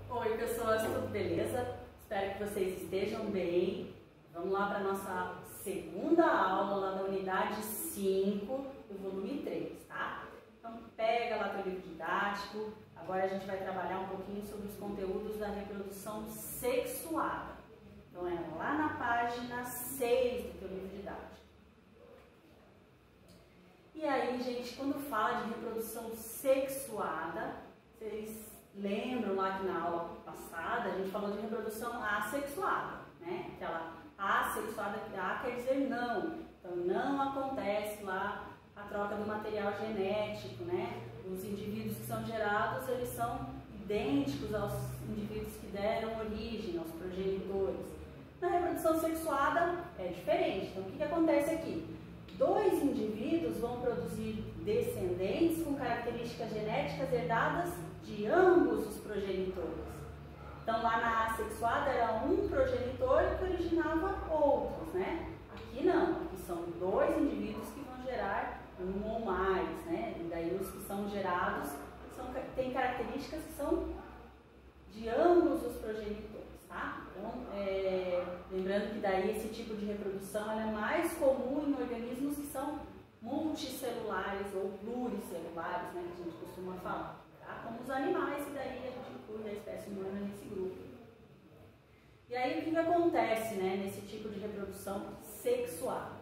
Oi pessoas, tudo beleza? Espero que vocês estejam bem. Vamos lá para a nossa segunda aula lá da unidade 5 do volume 3, tá? Então pega lá teu livro didático. Agora a gente vai trabalhar um pouquinho sobre os conteúdos da reprodução sexuada. Então é lá na página 6 do teu livro didático. E aí, gente, quando fala de reprodução sexuada, vocês lembram lá que na aula passada a gente falou de reprodução assexuada, né? Aquela assexuada, A quer dizer não. Então não acontece lá a troca do material genético, né? Os indivíduos que são gerados, eles são idênticos aos indivíduos que deram origem, aos progenitores. Na reprodução sexuada é diferente. Então o que acontece aqui? Dois indivíduos vão produzir descendentes com características genéticas herdadas de ambos os progenitores. Então lá na assexuada era um progenitor que originava outros, né? Aqui não, aqui são dois indivíduos que vão gerar um ou mais, né? E daí os que são gerados têm características que são de ambos os progenitores, tá? Então, lembrando que daí esse tipo de reprodução ela é mais comum em organismos que são multicelulares ou pluricelulares, né? Que a gente costuma falar, tá? Como os animais, e daí a gente inclui a espécie humana nesse grupo. E aí o que acontece, né, nesse tipo de reprodução sexual?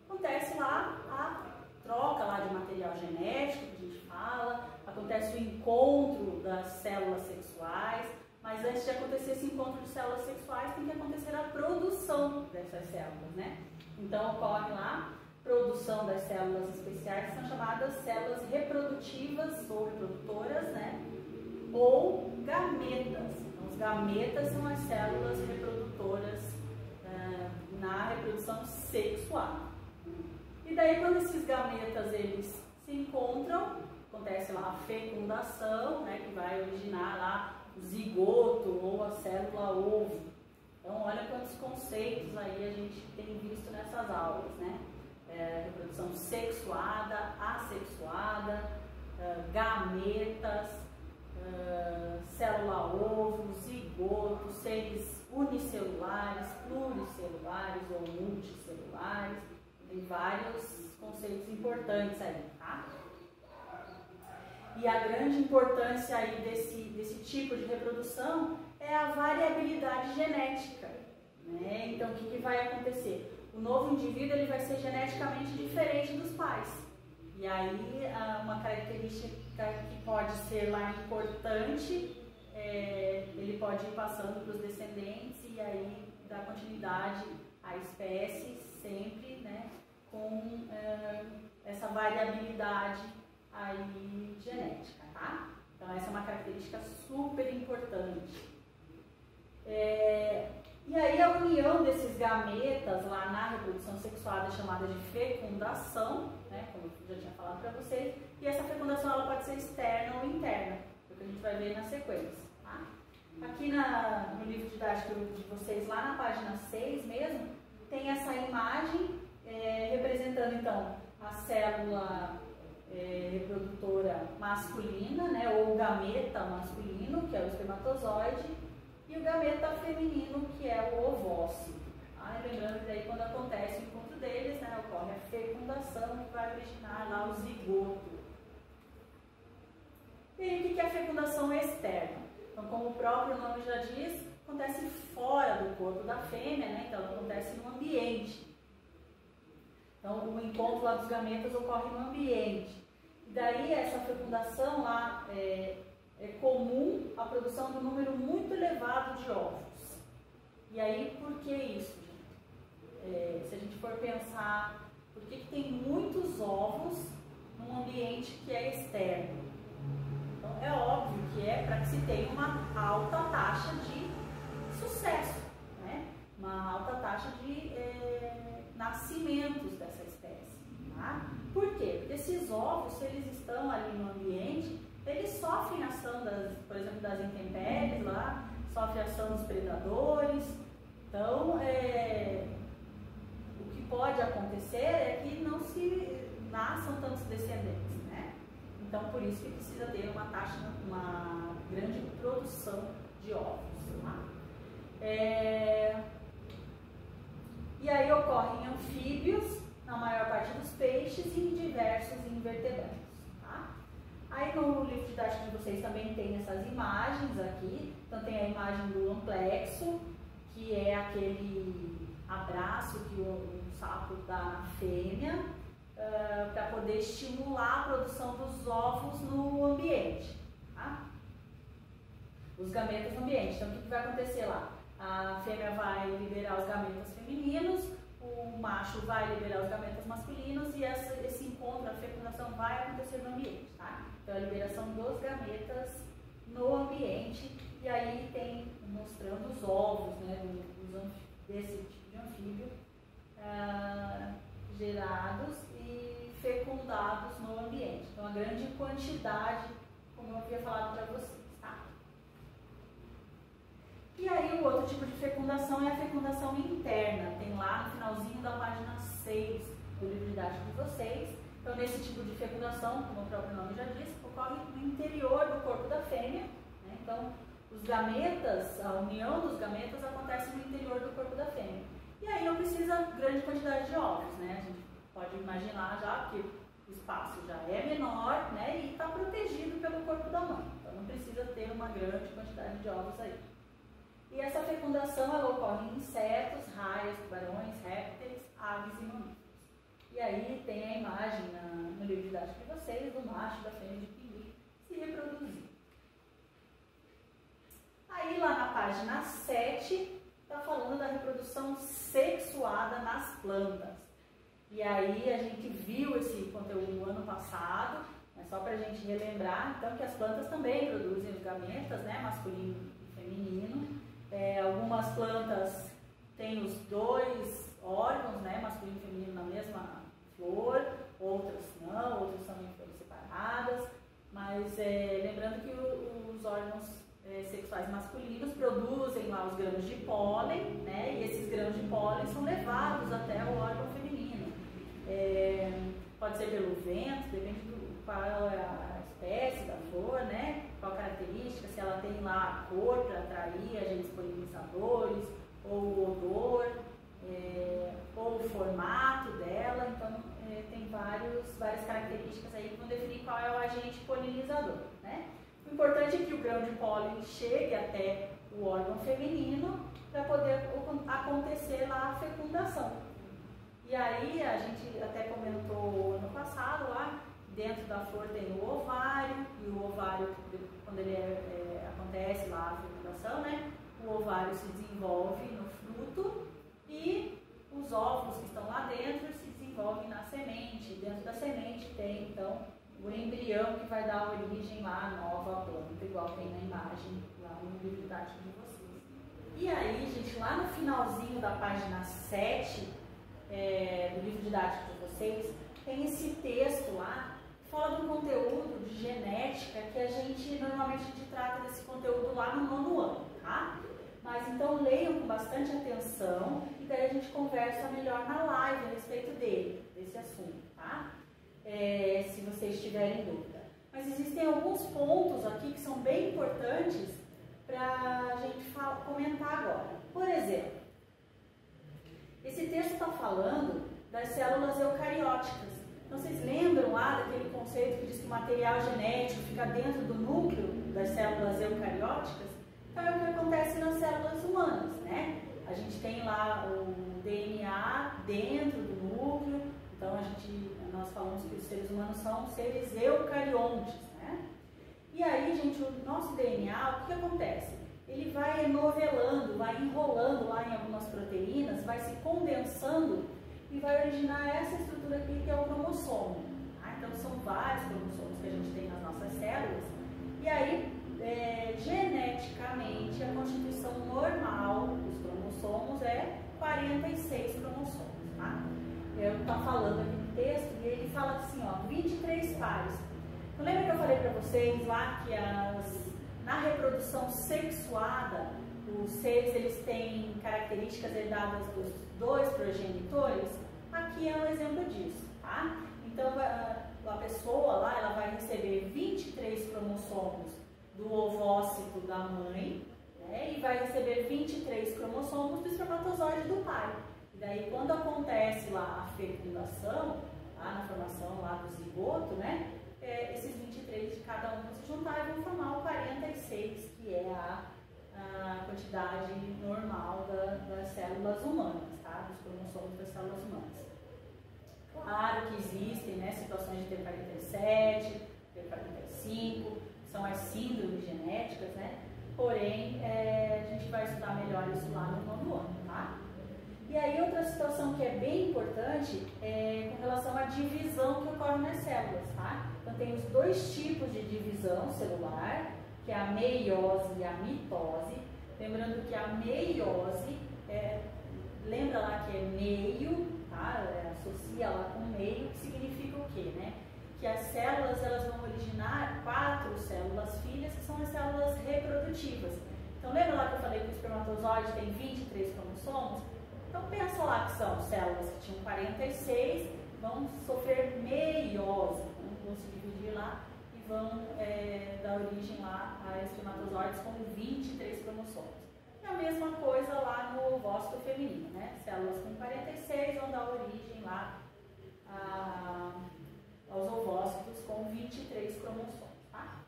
Acontece lá a troca lá de material genético, que a gente fala, acontece o encontro das células sexuais, mas antes de acontecer esse encontro de células sexuais tem que acontecer a produção dessas células, né? Então ocorre lá a produção das células especiais, que são chamadas células reprodutivas ou reprodutoras, né? Ou gametas. Então, os gametas são as células reprodutoras na reprodução sexual. E daí quando esses gametas eles se encontram, acontece lá a fecundação, né, que vai originar lá o zigoto ou a célula ovo. Então olha quantos conceitos aí a gente tem visto nessas aulas, né? Reprodução sexuada, assexuada, gametas, célula ovo, zigoto, seres unicelulares, pluricelulares ou multicelulares. Tem vários conceitos importantes aí, tá? E a grande importância aí desse tipo de reprodução é a variabilidade genética, né? Então o que vai acontecer? O novo indivíduo ele vai ser geneticamente diferente dos pais. E aí uma característica que pode ser lá importante, ele pode ir passando para os descendentes e aí dar continuidade à espécie sempre, né, com essa variabilidade aí genética, tá? Então essa é uma característica super importante. E aí a união desses gametas lá na reprodução sexuada é chamada de fecundação, né, como eu já tinha falado para vocês, e essa fecundação ela pode ser externa ou interna, é o que a gente vai ver na sequência, tá? Aqui no livro didático de vocês, lá na página 6 mesmo, tem essa imagem representando então a célula reprodutora masculina, né, ou o gameta masculino, que é o espermatozoide, e o gameta feminino, que é o ovócito. Tá? Lembrando que daí quando acontece o encontro deles, né, ocorre a fecundação, que vai originar lá o zigoto. E aí o que é a fecundação externa? Então, como o próprio nome já diz, acontece fora do corpo da fêmea, né? Então ela acontece no ambiente. Então o encontro lá dos gametas ocorre no ambiente. E daí essa fecundação lá é comum a produção de um número muito elevado de ovos. E aí, por que isso, gente? Se a gente for pensar, por que tem muitos ovos num ambiente que é externo? Então, é óbvio que é para que se tenha uma alta taxa de sucesso, né? Uma alta taxa de nascimentos dessa espécie. Tá? Por quê? Porque esses ovos, se eles estão ali no ambiente, eles sofrem a ação, por exemplo, das intempéries lá, sofrem a ação dos predadores. Então, o que pode acontecer é que não se nasçam tantos descendentes, né? Então, por isso que precisa ter uma grande produção de ovos. Tá? E aí ocorrem anfíbios, na maior parte dos peixes, e em diversos invertebrados. Tá? Aí no livro didático de vocês também tem essas imagens aqui. Então tem a imagem do amplexo, que é aquele abraço que o sapo dá na fêmea, para poder estimular a produção dos ovos no ambiente. Tá? Os gametas no ambiente. Então o que vai acontecer lá? A fêmea vai liberar os gametas femininos, o macho vai liberar os gametas masculinos e esse encontro, a fecundação vai acontecer no ambiente. Tá? Então a liberação dos gametas no ambiente, e aí tem mostrando os ovos, né, desse tipo de anfíbio gerados e fecundados no ambiente. Então a grande quantidade, como eu havia falado para vocês. Tá? E aí o outro tipo de fecundação é a fecundação interna, tem lá no finalzinho da página 6 do livro didático de vocês. Então nesse tipo de fecundação, como o próprio nome já diz, ocorre no interior do corpo da fêmea, né? Então os gametas, a união dos gametas acontece no interior do corpo da fêmea. E aí não precisa grande quantidade de ovos, né? A gente pode imaginar já que o espaço já é menor, né? E está protegido pelo corpo da mãe. Então não precisa ter uma grande quantidade de ovos aí. E essa fecundação ela ocorre em insetos, raias, tubarões, répteis, aves e mamíferos. E aí tem a imagem no livro didático de vocês do macho e da fêmea de pinguim se reproduzindo. Aí lá na página 7 está falando da reprodução sexuada nas plantas. E aí a gente viu esse conteúdo no ano passado, mas só para a gente relembrar, então, que as plantas também produzem os gametas, né, masculino e feminino. Algumas plantas têm os dois órgãos, né, masculino e feminino, na mesma flor, outras não, outras são em flores separadas, mas lembrando que os órgãos sexuais masculinos produzem lá os grãos de pólen, né, e esses grãos de pólen são levados até o órgão feminino. Pode ser pelo vento, depende do qual é a espécie da flor, né, qual característica, se ela tem lá a cor para atrair agentes polinizadores, ou o odor, ou o formato dela. Então tem várias características aí que vão definir qual é o agente polinizador, né? O importante é que o grão de pólen chegue até o órgão feminino para poder acontecer lá a fecundação. E aí a gente até comentou ano passado lá, dentro da flor tem o ovário, e o ovário, quando ele acontece lá a fecundação, né, o ovário se desenvolve no fruto e os óvulos que estão lá dentro se desenvolvem na semente. Dentro da semente tem então o embrião que vai dar origem lá à nova planta, igual tem na imagem lá no livro didático de vocês. E aí, gente, lá no finalzinho da página 7 do livro didático de vocês, tem esse texto lá, que fala do conteúdo de genética, que a gente normalmente trata desse conteúdo lá no 9º ano, tá? Mas então leiam com bastante atenção e daí a gente conversa melhor na live a respeito desse assunto, tá? Se vocês tiverem dúvida. Mas existem alguns pontos aqui que são bem importantes para a gente comentar agora. Por exemplo, esse texto está falando das células eucarióticas. Então, vocês lembram lá daquele conceito que diz que o material genético fica dentro do núcleo das células eucarióticas? Então, é o que acontece nas células humanas, né? A gente tem lá o DNA dentro do núcleo. Então, nós falamos que os seres humanos são seres eucariontes, né? E aí, gente, o nosso DNA, o que acontece? Ele vai enovelando, vai enrolando lá em algumas proteínas, vai se condensando e vai originar essa estrutura aqui que é o cromossomo. Tá? Então, são vários cromossomos que a gente tem nas nossas células. E aí, geneticamente, a constituição normal dos cromossomos é 46 cromossomos. Tá? Eu estou falando aqui no texto e ele fala assim, ó, 23 pares. Então, lembra que eu falei para vocês lá que na reprodução sexuada, os seres eles têm características herdadas dos dois progenitores? Aqui é um exemplo disso, tá? Então, a pessoa lá, ela vai receber 23 cromossomos do ovócito da mãe, né, e vai receber 23 cromossomos do espermatozoide do pai. E daí, quando acontece lá a fecundação, lá na formação lá do zigoto, né, esses 23 de cada um vão se juntar e vão formar o 46, que é a quantidade normal das células humanas, tá? Dos cromossomos das células humanas. Claro que existem, né, situações de ter 47, ter 45, são as síndromes genéticas, né? Porém, a gente vai estudar melhor isso lá no nono ano, tá? E aí, outra situação que é bem importante é com relação à divisão que ocorre nas células, tá? Então, tem os dois tipos de divisão celular, que é a meiose e a mitose. Lembrando que a meiose, lembra lá que é meio, tá? Associa lá com meio, que significa o quê, né? Que as células, elas vão originar 4 células filhas, que são as células reprodutivas. Então, lembra lá que eu falei que o espermatozoide tem 23 cromossomos? Então, pensa lá que são células que tinham 46, vão sofrer meiose, vão se dividir lá e vão dar origem lá a espermatozoides com 23 cromossomos. E a mesma coisa lá no ovócito feminino, né? Células com 46 vão dar origem lá aos ovócitos com 23 cromossomos, tá?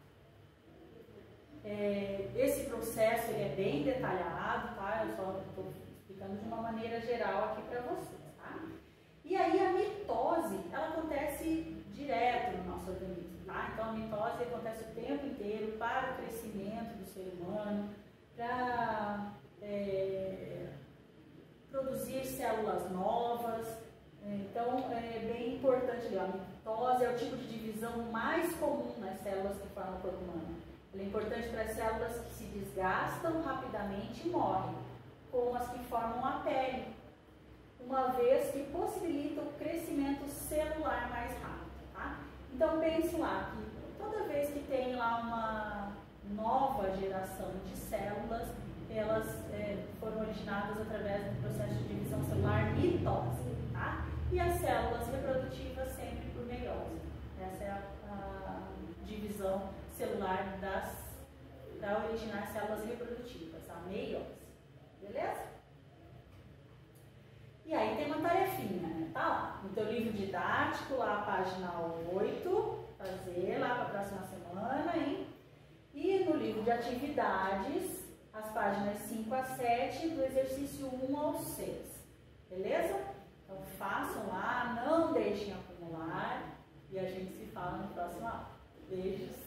Esse processo ele é bem detalhado, tá? Eu só estou explicando de uma maneira geral aqui para vocês, tá? E aí a mitose, ela acontece direto no nosso organismo, tá? Então a mitose acontece o tempo inteiro para o crescimento do ser humano, para produzir células novas. Então é bem importante, a mitose é o tipo de divisão mais comum nas células que formam o corpo humano. Ela é importante para as células que se desgastam rapidamente e morrem, como as que formam a pele, uma vez que possibilita o crescimento celular mais rápido, tá? Então pense lá que toda vez que tem lá uma nova geração de células, elas foram originadas através do processo de divisão celular mitose, tá? E as células reprodutivas sempre por meiose. Essa é a divisão celular para originar células reprodutivas, a meiose. Beleza? E aí tem uma tarefinha, né? Tá lá no teu livro didático, lá a página 8, fazer lá para a próxima semana, hein? E no livro de atividades, as páginas 5 a 7, do exercício 1 ao 6. Beleza? Então façam lá, não deixem acumular e a gente se fala na próxima aula. Beijos!